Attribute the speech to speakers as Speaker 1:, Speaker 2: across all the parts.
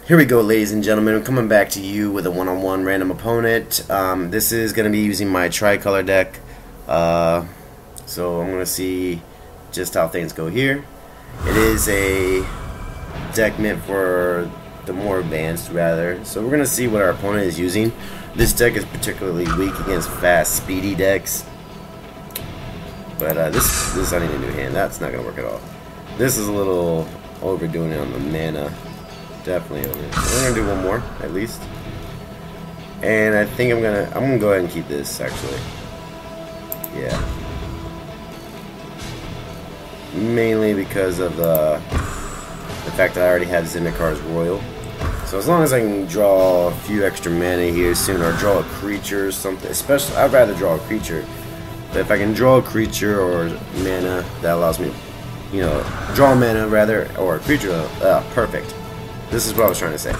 Speaker 1: Here we go, ladies and gentlemen. I'm coming back to you with a one-on-one random opponent. This is going to be using my tricolor deck. So I'm going to see just how things go here. It is a deck meant for the more advanced, rather. So we're going to see what our opponent is using. This deck is particularly weak against fast, speedy decks. But this I need a new hand. That's not going to work at all. This is a little overdoing it on the mana. Definitely over. So we're gonna do one more at least, and I think I'm gonna go ahead and keep this actually. Yeah, mainly because of the fact that I already have Zyndakar's Royal. So as long as I can draw a few extra mana here soon, or draw a creature or something, especially I'd rather draw a creature. But if I can draw a creature or mana, that allows me, you know, draw mana rather, or a creature. Perfect. This is what I was trying to say.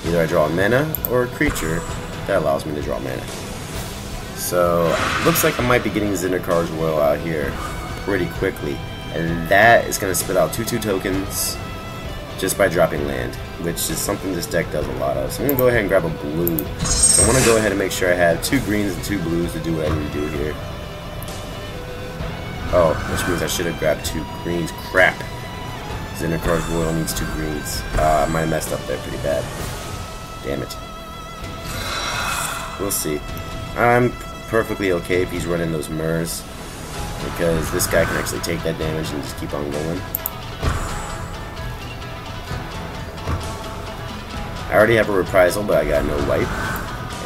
Speaker 1: Either I draw a mana or a creature that allows me to draw mana. So, looks like I might be getting Zyndakar's Royal out here pretty quickly. And that is going to spit out 2/2 tokens just by dropping land, which is something this deck does a lot of. So I'm going to go ahead and grab a blue. So I want to go ahead and make sure I have 2 greens and 2 blues to do what I need to do here. Oh, which means I should have grabbed 2 greens. Crap. Zyndakar's Royal needs 2 greens. I might have messed up there pretty bad. Damn it. We'll see. I'm perfectly okay if he's running those Murs, because this guy can actually take that damage and just keep on going. I already have a Reprisal, but I got no wipe.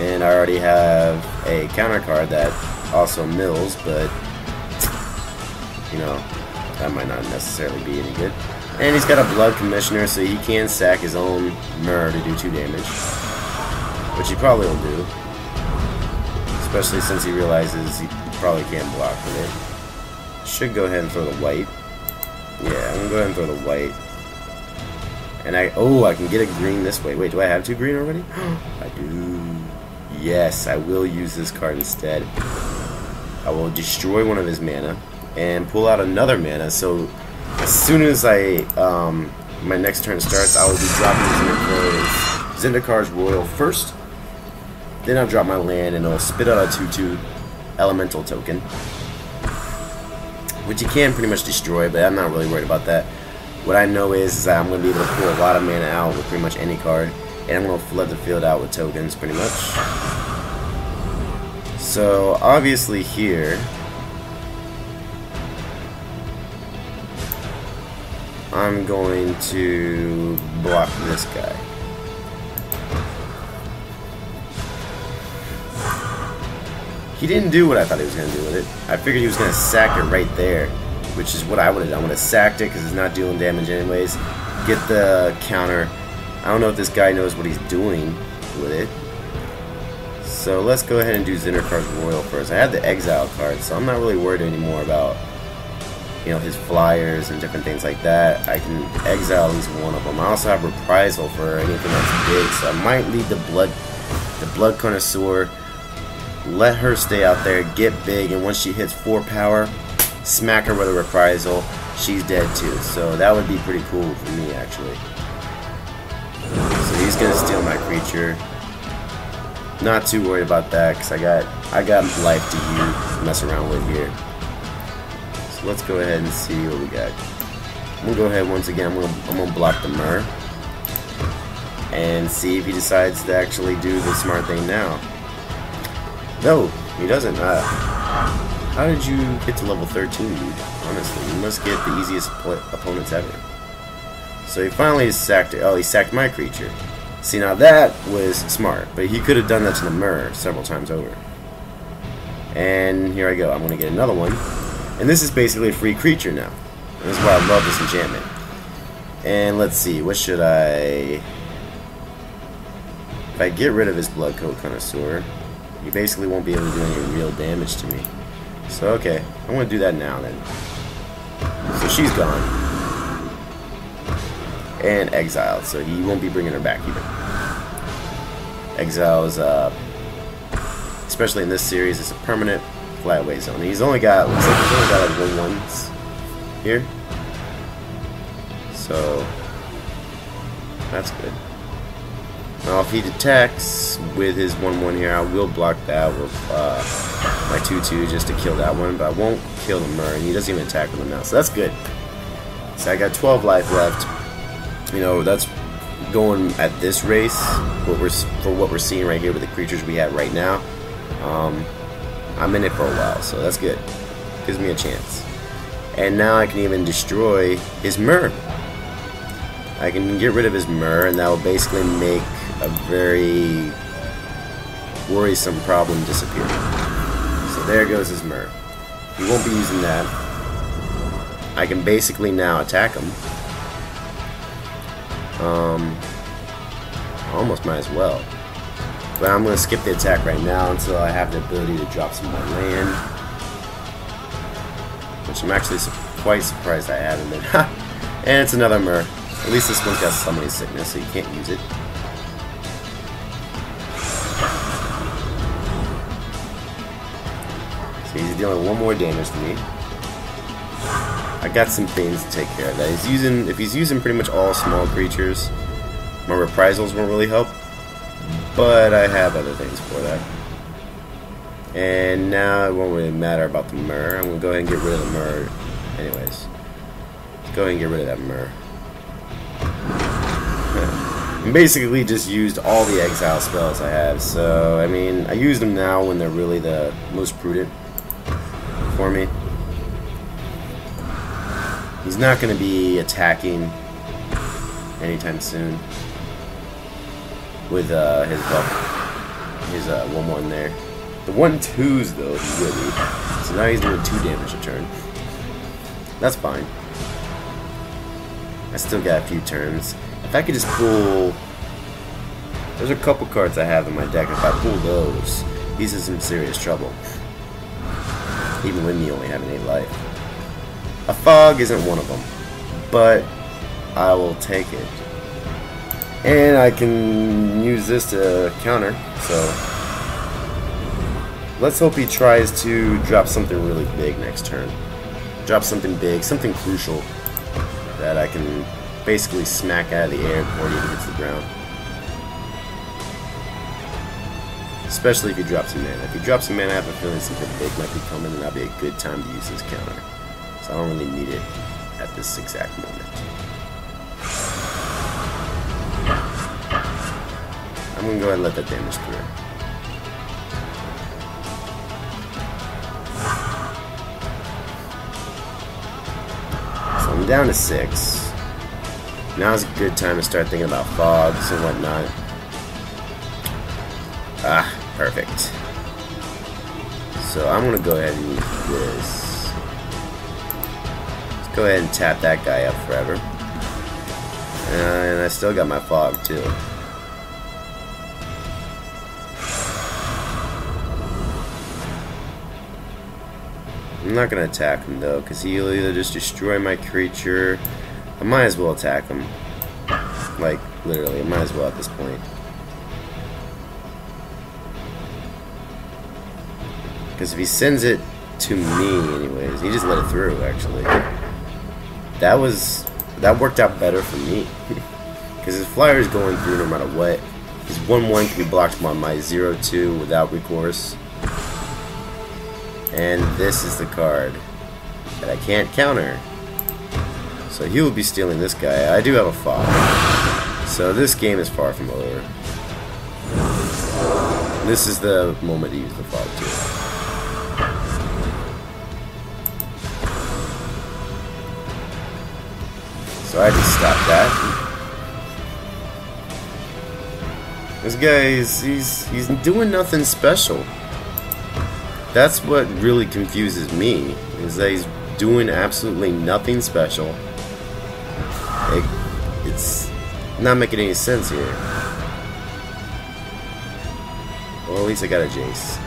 Speaker 1: And I already have a counter card that also mills, but you know, that might not necessarily be any good. And he's got a Blood Commissioner, so he can sack his own Mur to do 2 damage. Which he probably will do. Especially since he realizes he probably can't block with it. Should go ahead and throw the white. Yeah, I'm going to go ahead and throw the white. And I can get a green this way. Wait, do I have 2 green already? I do. Yes, I will use this card instead. I will destroy one of his mana and pull out another mana, so as soon as my next turn starts, I will be dropping Zyndakar's Royal first. Then I'll drop my land and it'll spit out a 2/2 elemental token, which you can pretty much destroy, but I'm not really worried about that. What I know is that I'm going to be able to pull a lot of mana out with pretty much any card, and I'm going to flood the field out with tokens pretty much. So obviously here, I'm going to block this guy. He didn't do what I thought he was going to do with it. I figured he was going to sack it right there, which is what I would have done. I would have sacked it because it's not dealing damage anyways. Get the counter. I don't know if this guy knows what he's doing with it. So let's go ahead and do Zyndakar's Royal first. I have the Exile card, so I'm not really worried anymore about, you know, his flyers and different things like that. I can exile at least one of them. I also have Reprisal for anything that's big, so I might leave the blood Connoisseur, let her stay out there, get big, and once she hits 4 power, smack her with a Reprisal. She's dead too, so that would be pretty cool for me actually. So he's gonna steal my creature. Not too worried about that because I got life to use, mess around with here. Let's go ahead and see what we got. I'm gonna go ahead once again. I'm gonna block the Mur and see if he decides to actually do the smart thing now. No, he doesn't. How did you get to level 13, dude? Honestly, you must get the easiest opponents ever. So he finally sacked it. Oh, he sacked my creature. See, now that was smart, but he could have done that to the Mur several times over. And here I go. I'm gonna get another one. And this is basically a free creature now. And this is why I love this enchantment. And let's see, what should I... If I get rid of his Blood Connoisseur, he basically won't be able to do any real damage to me. So okay, I'm going to do that now then. So she's gone. And exiled, so he won't be bringing her back either. Exile is, especially in this series, it's a permanent flyaway zone. He's only got, looks like he's only got like 1/1s here. So that's good. Now if he detects with his 1/1 here, I will block that with my 2/2 just to kill that one, but I won't kill the Mer, and he doesn't even attack with him now, so that's good. So I got 12 life left. You know, that's going at this race, for what we're seeing right here with the creatures we have right now. I'm in it for a while, so that's good. Gives me a chance. And now I can even destroy his Mer. I can get rid of his Mer, and that will basically make a very worrisome problem disappear. So there goes his Mer. He won't be using that. I can basically now attack him. Almost might as well. But I'm going to skip the attack right now until I have the ability to drop some more land. Which I'm actually quite surprised I haven't been. And it's another Mer. At least this one's got summoning sickness, so you can't use it. So he's dealing one more damage to me. I got some things to take care of that. If he's using pretty much all small creatures, my reprisals won't really help. But I have other things for that. And now it won't really matter about the Mer. I'm going to go ahead and get rid of the Mer. Anyways. Let's go ahead and get rid of that Mer. I basically just used all the exile spells I have. So, I mean, I use them now when they're really the most prudent for me. He's not going to be attacking anytime soon with his 1/1 there. The 1/2s though, he will be. So now he's doing 2 damage a turn. That's fine. I still got a few turns. If I could just pull... There's a couple cards I have in my deck. If I pull those, he's in some serious trouble. Even with me only having 8 life. A fog isn't one of them. But I will take it. And I can use this to counter. So let's hope he tries to drop something really big next turn. Drop something big, something crucial that I can basically smack out of the air before he even hits the ground. Especially if he drops some mana. If he drops some mana, I have a feeling something big might be coming, and that'll be a good time to use this counter. So I don't really need it at this exact moment. I'm going to go ahead and let that damage through. So I'm down to 6. Now's a good time to start thinking about fogs and whatnot. Ah, perfect. So I'm going to go ahead and use this. Let's go ahead and tap that guy up forever. And I still got my fog too. I'm not going to attack him though, because he'll either just destroy my creature. I might as well attack him. Like, literally, I might as well at this point. Because if he sends it to me anyways, he just let it through actually. That worked out better for me. Because his flyer is going through no matter what. His 1/1 can be blocked by my 0/2 without recourse. And this is the card that I can't counter. So he will be stealing this guy. I do have a fog. So this game is far from over. This is the moment to use the fog too. So I just stopped that. This guy he's doing nothing special. That's what really confuses me, is that he's doing absolutely nothing special. It's not making any sense here. Well, at least I got a Jace.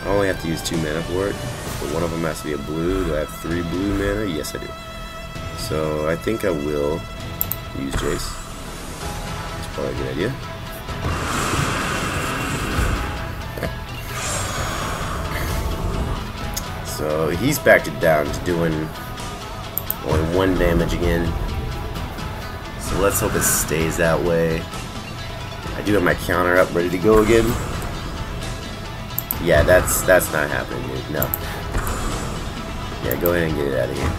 Speaker 1: I only have to use 2 mana for it, but one of them has to be a blue. Do I have 3 blue mana? Yes, I do. So I think I will use Jace. That's probably a good idea. So he's backed it down to doing only 1 damage again. So let's hope it stays that way. I do have my counter up, ready to go again. Yeah, that's not happening, dude. No. Yeah, go ahead and get it out of here.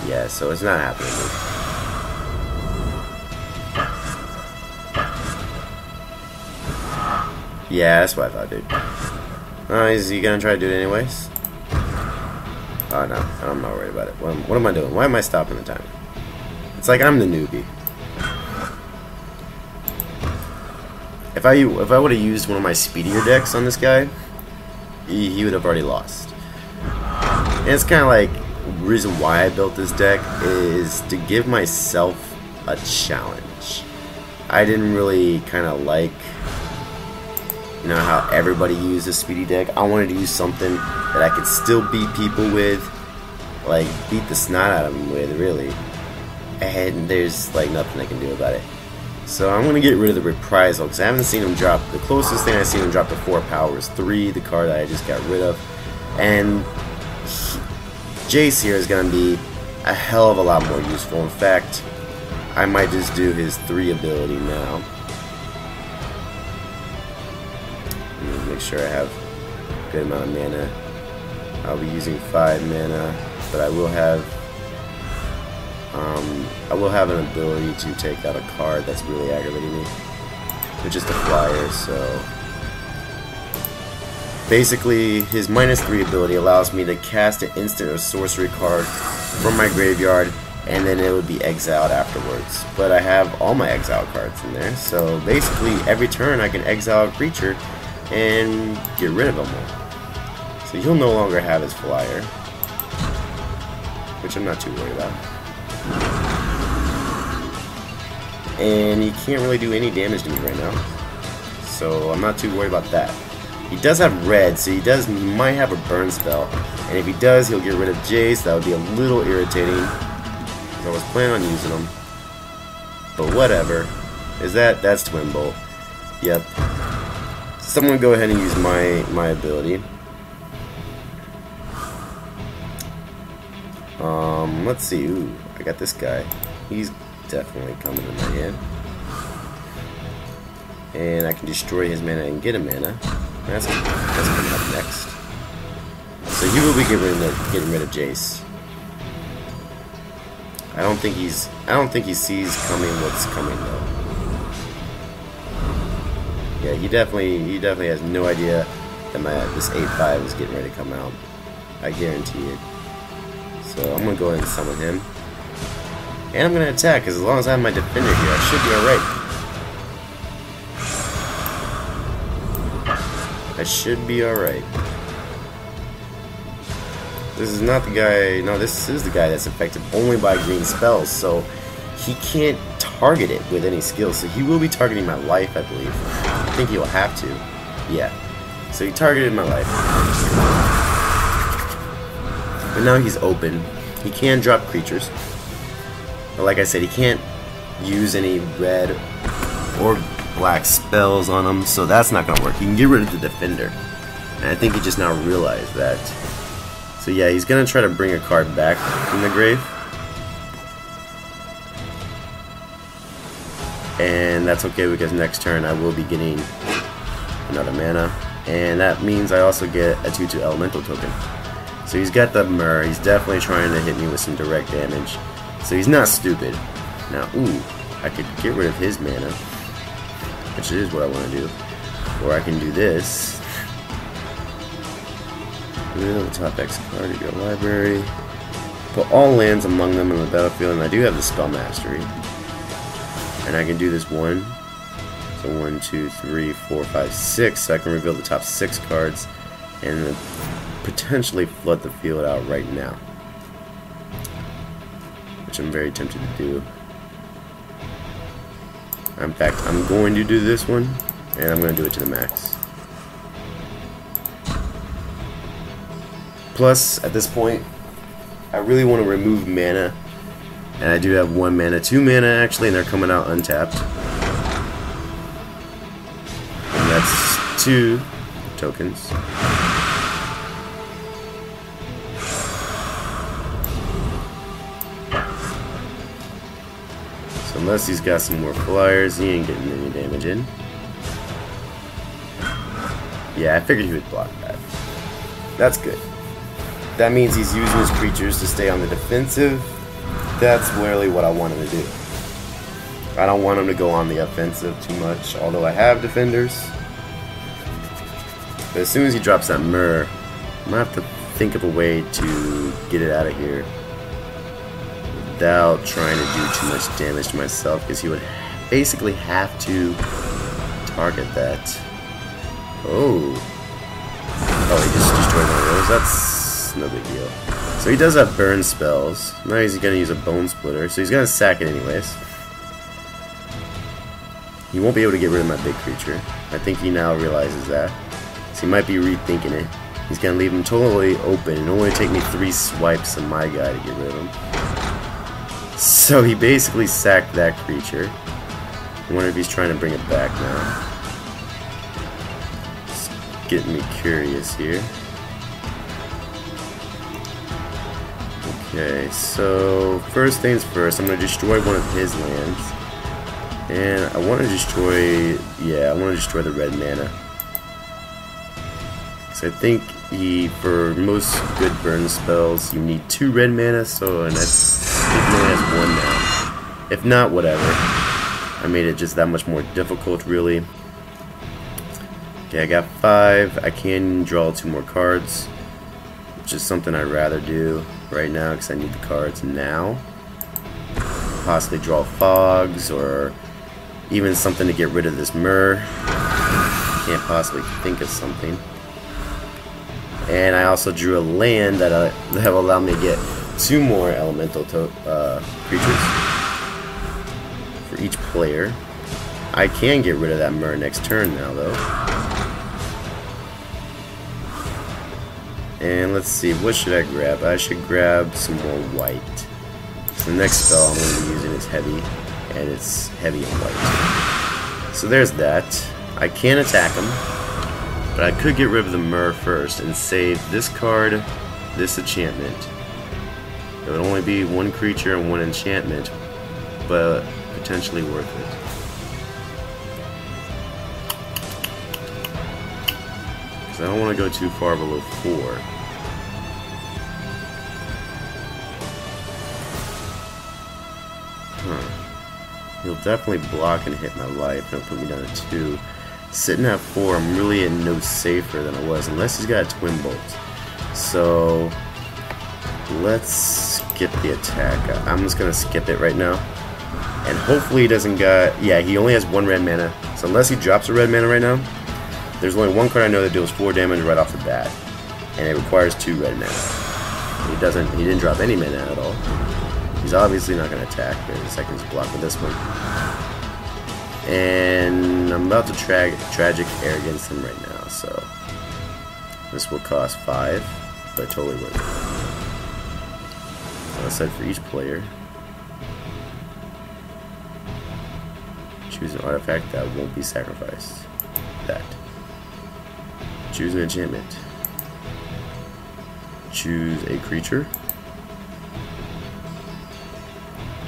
Speaker 1: Yeah, so it's not happening, dude. Yeah, that's what I thought, dude. Oh, is he gonna try to do it anyways? Oh no, I'm not worried about it. What am I doing? Why am I stopping the timer? It's like I'm the newbie. If I would have used one of my speedier decks on this guy, he would have already lost. And it's kind of like the reason why I built this deck is to give myself a challenge. I didn't really kind of like, you know, how everybody used a speedy deck. I wanted to use something that I could still beat people with, like beat the snot out of them with, really. And there's like nothing I can do about it. So I'm gonna get rid of the reprisal because I haven't seen him drop. The closest thing I've seen him drop to 4 power is 3, the card that I just got rid of. And Jace here is gonna be a hell of a lot more useful. In fact, I might just do his 3 ability now. Make sure I have a good amount of mana. I'll be using 5 mana, but I will have an ability to take out a card that's really aggravating me, which is the flyer. So basically, his -3 ability allows me to cast an instant or sorcery card from my graveyard, and then it would be exiled afterwards. But I have all my exile cards in there, so basically every turn I can exile a creature and get rid of them all. So he'll no longer have his flyer, which I'm not too worried about. And he can't really do any damage to me right now, so I'm not too worried about that. He does have red, so he might have a burn spell, and if he does, he'll get rid of Jace. That would be a little irritating, because I was planning on using him, but whatever. That's Twin Bolt. Yep. So I'm gonna go ahead and use my ability. Let's see. Ooh, I got this guy. He's definitely coming in my hand, and I can destroy his mana and get a mana. That's coming up next. So he will be getting rid of Jace. I don't think he sees coming what's coming though. Yeah, he definitely has no idea that this 8/5 is getting ready to come out. I guarantee it. So I'm gonna go ahead and summon him, and I'm gonna attack. Because as long as I have my defender here, I should be alright. I should be alright. This is not the guy. No, this is the guy that's affected only by green spells. So he can't target it with any skills. So he will be targeting my life, I believe. I think he will have to. Yeah. So he targeted my life. But now he's open. He can drop creatures. But like I said, he can't use any red or black spells on him, so that's not going to work. He can get rid of the defender. And I think he just now realized that. So yeah, he's going to try to bring a card back from the grave. And that's okay, because next turn I will be getting another mana. And that means I also get a 2/2 elemental token. So he's got the Myrrh. He's definitely trying to hit me with some direct damage. So he's not stupid. Now, ooh, I could get rid of his mana, which is what I want to do. Or I can do this. Reveal the top X card of your library. Put all lands among them in the battlefield, and I do have the spell mastery. And I can do this one. So 1, 2, 3, 4, 5, 6. So I can reveal the top 6 cards and then potentially flood the field out right now, which I'm very tempted to do. In fact, I'm going to do this one, and I'm going to do it to the max. Plus, at this point, I really want to remove mana, and I do have 1 mana, 2 mana actually, and they're coming out untapped. And that's 2 tokens. So unless he's got some more flyers, he ain't getting any damage in. Yeah, I figured he would block that. That's good. That means he's using his creatures to stay on the defensive. That's really what I want him to do. I don't want him to go on the offensive too much, although I have defenders. But as soon as he drops that Myrrh, I'm going to have to think of a way to get it out of here without trying to do too much damage to myself, because he would basically have to target that. Oh, he just destroyed one of those. That's no big deal. So he does have burn spells. Now he's going to use a Bone Splitter, so he's going to sack it anyways. He won't be able to get rid of my big creature. I think he now realizes that. So he might be rethinking it. He's going to leave him totally open and only take me 3 swipes of my guy to get rid of him. So he basically sacked that creature. I wonder if he's trying to bring it back now. It's getting me curious here. Okay, so first things first, I'm going to destroy one of his lands. And I want to destroy, I want to destroy the red mana. So I think for most good burn spells, you need 2 red mana, so and that's, he only has 1 now. If not, whatever. I made it just that much more difficult, really. Okay, I got 5. I can draw 2 more cards, which is something I'd rather do right now because I need the cards now. Possibly draw fogs or even something to get rid of this Myrrh. Can't possibly think of something. And I also drew a land that will allow me to get 2 more elemental creatures for each player. I can get rid of that Myrrh next turn now, though. And let's see, what should I grab? I should grab some more white. So the next spell I'm going to be using is heavy, and it's heavy and white. So there's that. I can attack him, but I could get rid of the Myrrh first and save this card, this enchantment. It would only be 1 creature and 1 enchantment, but potentially worth it. Because I don't want to go too far below 4. He'll definitely block and hit my life, and it'll put me down to 2. Sitting at 4, I'm really no safer than I was, unless he's got a Twin Bolt. So let's skip the attack. I'm just gonna skip it right now, and hopefully he doesn't got. Yeah, he only has 1 red mana. So unless he drops a red mana right now, there's only 1 card I know that deals 4 damage right off the bat, and it requires 2 red mana. He didn't drop any mana at all. He's obviously not going to attack because I can just block with this one. And I'm about to Tragic Arrogance him right now, so this will cost 5, but totally worth it. So I said for each player, choose an artifact that won't be sacrificed. That. Choose an enchantment. Choose a creature.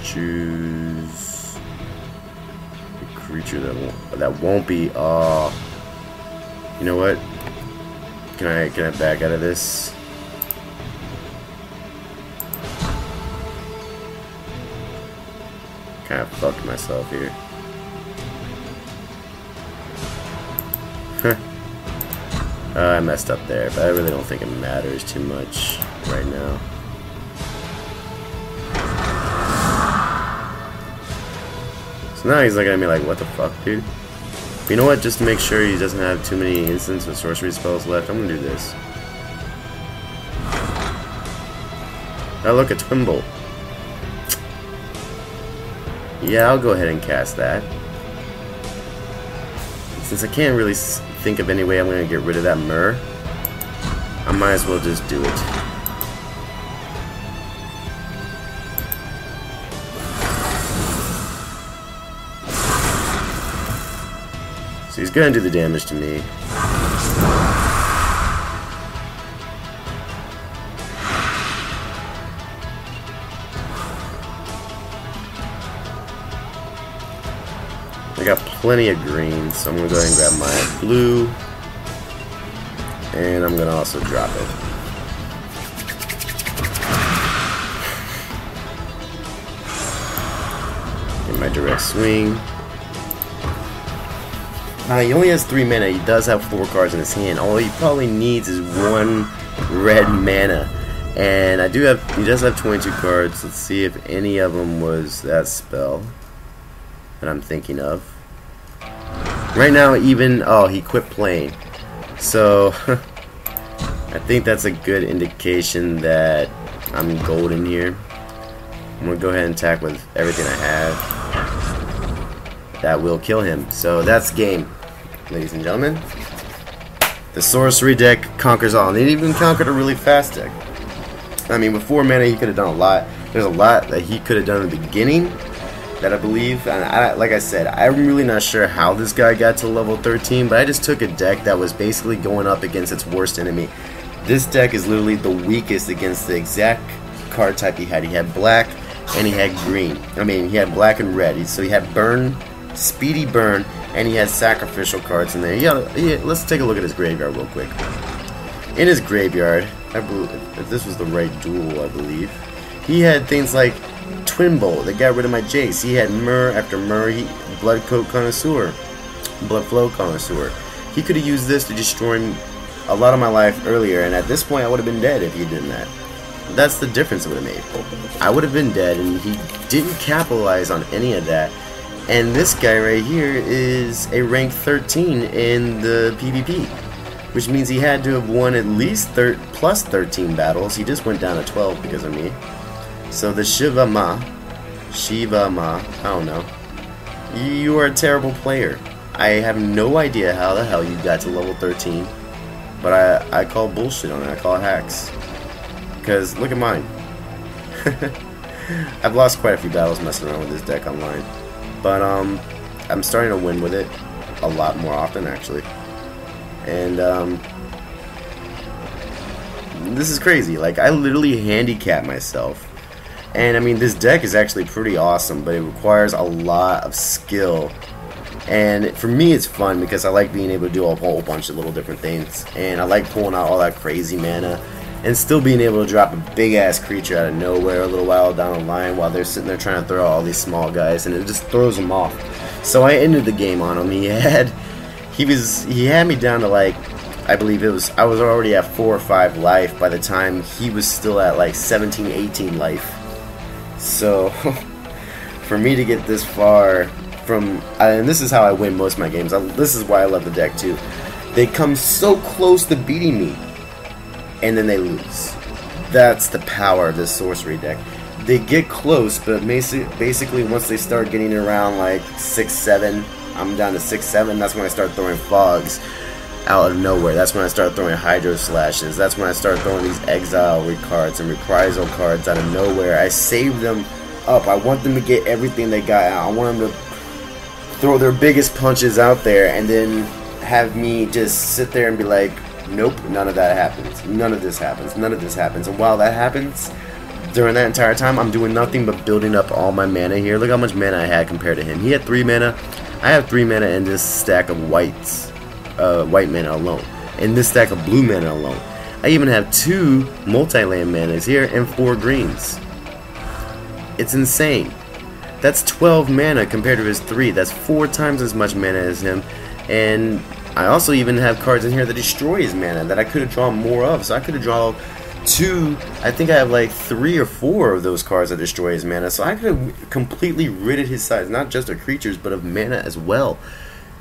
Speaker 1: Choose a creature that won't be. You know what? Can I back out of this? Kind of fucked myself here. I messed up there, but I really don't think it matters too much right now. So now he's looking at me like, what the fuck, dude? But you know what? Just to make sure he doesn't have too many instants with sorcery spells left, I'm gonna do this. Oh, look, a Twin Bolt. Yeah, I'll go ahead and cast that. Since I can't really think of any way I'm going to get rid of that Myrrh, I might as well just do it. So he's going to do the damage to me. I got plenty of green, so I'm gonna go ahead and grab my blue, and I'm gonna also drop it. Get my direct swing. Now he only has 3 mana. He does have 4 cards in his hand. All he probably needs is 1 red mana. And he does have 22 cards. Let's see if any of them was that spell that I'm thinking of. Right now, he quit playing. So I think that's a good indication that I'm golden here. I'm gonna go ahead and attack with everything I have. That will kill him. So that's game, ladies and gentlemen. The sorcery deck conquers all, and it even conquered a really fast deck. I mean, with 4 mana, he could have done a lot. There's a lot that he could have done in the beginning that I believe. And like I said, I'm really not sure how this guy got to level 13, but I just took a deck that was basically going up against its worst enemy. This deck is literally the weakest against the exact card type he had. He had black and he had green. I mean, he had black and red. So he had burn, speedy burn, and he had sacrificial cards in there. Let's take a look at his graveyard real quick. In his graveyard, I believe, if this was the right duel, I believe, he had things like Twin Bolt that got rid of my Jace. He had Myrrh after Myrrh, Blood Coat Connoisseur, Blood Flow Connoisseur. He could have used this to destroy a lot of my life earlier, and at this point I would have been dead if he did that. That's the difference it would have made. I would have been dead, and he didn't capitalize on any of that. And this guy right here is a rank 13 in the PvP, which means he had to have won at least plus 13 battles. He just went down to 12 because of me. So the Shiva Ma, I don't know. You are a terrible player. I have no idea how the hell you got to level 13, but I call bullshit on it. I call hacks. Because look at mine. I've lost quite a few battles messing around with this deck online, but I'm starting to win with it a lot more often actually. And this is crazy. Like, I literally handicap myself. And I mean, this deck is actually pretty awesome, but it requires a lot of skill. And for me, it's fun because I like being able to do a whole bunch of little different things. And I like pulling out all that crazy mana and still being able to drop a big ass creature out of nowhere a little while down the line while they're sitting there trying to throw all these small guys, and it just throws them off. So I ended the game on him. He had me down to, like, I believe I was already at 4 or 5 life by the time he was still at like 17, 18 life. So for me to get this far and this is how I win most of my games. This is why I love the deck too. They come so close to beating me, and then they lose. That's the power of this sorcery deck. They get close, but basically once they start getting around like 6-7, I'm down to 6-7. That's when I start throwing fogs out of nowhere. That's when I start throwing hydro slashes. That's when I start throwing these exile cards and reprisal cards out of nowhere. I save them up. I want them to get everything they got out. I want them to throw their biggest punches out there and then have me just sit there and be like, nope, none of that happens. None of this happens. None of this happens. And while that happens, during that entire time, I'm doing nothing but building up all my mana here. Look how much mana I had compared to him. He had 3 mana. I have 3 mana in this stack of white mana alone. In this stack of blue mana alone. I even have 2 multi-land manas here and 4 greens. It's insane. That's 12 mana compared to his 3. That's 4 times as much mana as him. And I also even have cards in here that destroy his mana that I could have drawn more of. So I could have drawn 2, I think I have like 3 or 4 of those cards that destroy his mana. So I could have completely ridded his sides, not just of creatures, but of mana as well,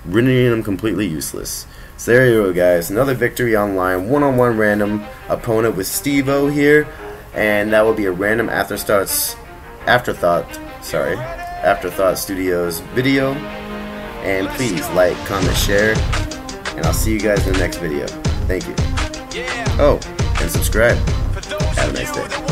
Speaker 1: rendering him completely useless. So there you go, guys. Another victory online, one-on-one random opponent with Stevo here, and that will be a random Afterthought Studios video. And please like, comment, share, and I'll see you guys in the next video. Thank you. Oh, and subscribe. Have a nice day.